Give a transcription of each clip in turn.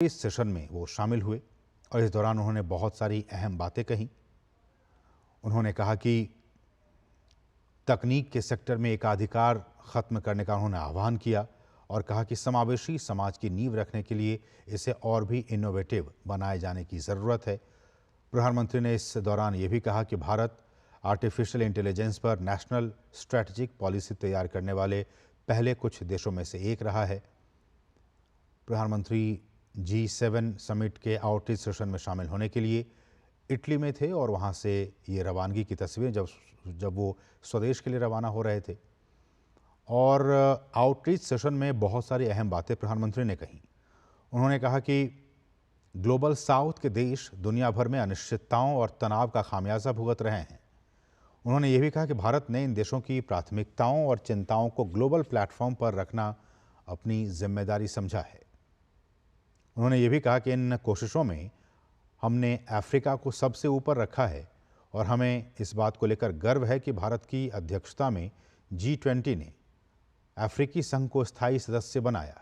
इस सेशन में वो शामिल हुए और इस दौरान उन्होंने बहुत सारी अहम बातें कहीं। उन्होंने कहा कि तकनीक के सेक्टर में एकाधिकार खत्म करने का उन्होंने आह्वान किया और कहा कि समावेशी समाज की नींव रखने के लिए इसे और भी इनोवेटिव बनाए जाने की ज़रूरत है। प्रधानमंत्री ने इस दौरान ये भी कहा कि भारत आर्टिफिशियल इंटेलिजेंस पर नेशनल स्ट्रैटेजिक पॉलिसी तैयार करने वाले पहले कुछ देशों में से एक रहा है। प्रधानमंत्री G7 समिट के आउटरीच सेशन में शामिल होने के लिए इटली में थे और वहाँ से ये रवानगी की तस्वीर जब वो स्वदेश के लिए रवाना हो रहे थे। और आउटरीच सेशन में बहुत सारी अहम बातें प्रधानमंत्री ने कहीं। उन्होंने कहा कि ग्लोबल साउथ के देश दुनिया भर में अनिश्चितताओं और तनाव का खामियाजा भुगत रहे हैं। उन्होंने ये भी कहा कि भारत ने इन देशों की प्राथमिकताओं और चिंताओं को ग्लोबल प्लेटफॉर्म पर रखना अपनी जिम्मेदारी समझा है। उन्होंने ये भी कहा कि इन कोशिशों में हमने अफ्रीका को सबसे ऊपर रखा है और हमें इस बात को लेकर गर्व है कि भारत की अध्यक्षता में G20 ने अफ्रीकी संघ को स्थायी सदस्य बनाया।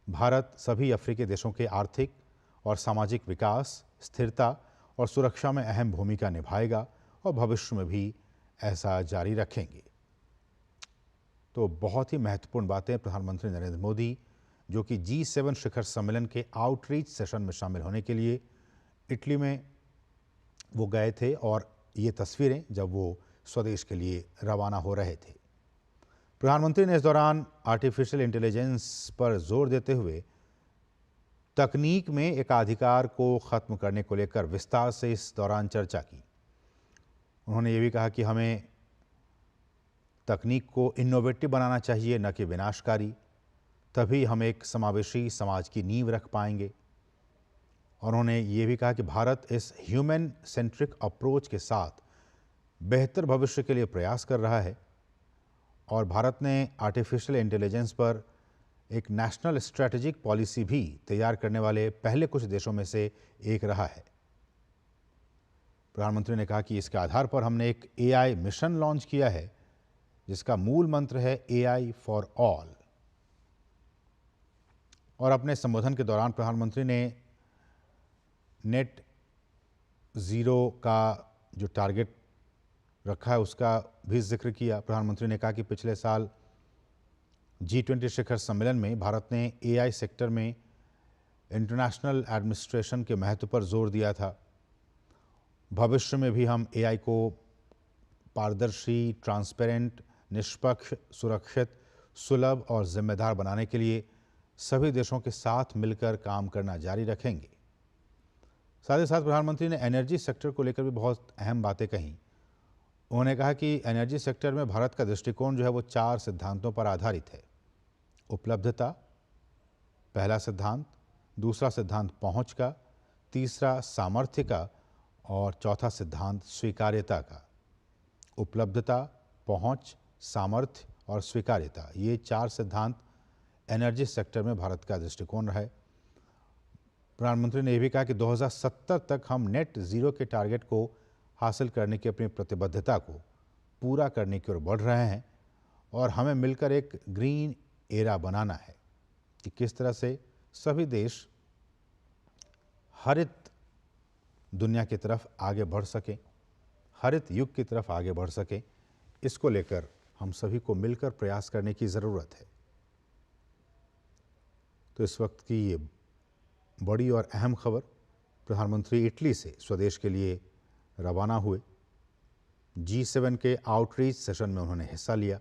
भारत सभी अफ्रीकी देशों के आर्थिक और सामाजिक विकास, स्थिरता और सुरक्षा में अहम भूमिका निभाएगा और भविष्य में भी ऐसा जारी रखेंगे। तो बहुत ही महत्वपूर्ण बातें प्रधानमंत्री नरेंद्र मोदी, जो कि G7 शिखर सम्मेलन के आउटरीच सेशन में शामिल होने के लिए इटली में वो गए थे और ये तस्वीरें जब वो स्वदेश के लिए रवाना हो रहे थे। प्रधानमंत्री ने इस दौरान आर्टिफिशियल इंटेलिजेंस पर जोर देते हुए तकनीक में एकाधिकार को ख़त्म करने को लेकर विस्तार से इस दौरान चर्चा की। उन्होंने ये भी कहा कि हमें तकनीक को इनोवेटिव बनाना चाहिए, न कि विनाशकारी। तभी हम एक समावेशी समाज की नींव रख पाएंगे। और उन्होंने ये भी कहा कि भारत इस ह्यूमन सेंट्रिक अप्रोच के साथ बेहतर भविष्य के लिए प्रयास कर रहा है और भारत ने आर्टिफिशियल इंटेलिजेंस पर एक नेशनल स्ट्रैटेजिक पॉलिसी भी तैयार करने वाले पहले कुछ देशों में से एक रहा है। प्रधानमंत्री ने कहा कि इसके आधार पर हमने एक AI मिशन लॉन्च किया है, जिसका मूल मंत्र है AI फॉर ऑल। और अपने संबोधन के दौरान प्रधानमंत्री ने नेट ज़ीरो का जो टारगेट रखा है उसका भी जिक्र किया। प्रधानमंत्री ने कहा कि पिछले साल G20 शिखर सम्मेलन में भारत ने AI सेक्टर में इंटरनेशनल एडमिनिस्ट्रेशन के महत्व पर जोर दिया था। भविष्य में भी हम AI को पारदर्शी, ट्रांसपेरेंट, निष्पक्ष, सुरक्षित, सुलभ और जिम्मेदार बनाने के लिए सभी देशों के साथ मिलकर काम करना जारी रखेंगे। साथ ही साथ प्रधानमंत्री ने एनर्जी सेक्टर को लेकर भी बहुत अहम बातें कहीं। उन्होंने कहा कि एनर्जी सेक्टर में भारत का दृष्टिकोण जो है वो 4 सिद्धांतों पर आधारित है। उपलब्धता पहला सिद्धांत, दूसरा सिद्धांत पहुंच का, तीसरा सामर्थ्य का और चौथा सिद्धांत स्वीकार्यता का। उपलब्धता, पहुंच, सामर्थ्य और स्वीकार्यता, ये 4 सिद्धांत एनर्जी सेक्टर में भारत का दृष्टिकोण है। प्रधानमंत्री ने यह भी कहा कि 2070 तक हम नेट ज़ीरो के टारगेट को हासिल करने की अपनी प्रतिबद्धता को पूरा करने की ओर बढ़ रहे हैं और हमें मिलकर एक ग्रीन एरा बनाना है कि किस तरह से सभी देश हरित दुनिया की तरफ आगे बढ़ सकें, हरित युग की तरफ आगे बढ़ सकें। इसको लेकर हम सभी को मिलकर प्रयास करने की ज़रूरत है। तो इस वक्त की ये बड़ी और अहम खबर, प्रधानमंत्री इटली से स्वदेश के लिए रवाना हुए। G7 के आउटरीच सेशन में उन्होंने हिस्सा लिया।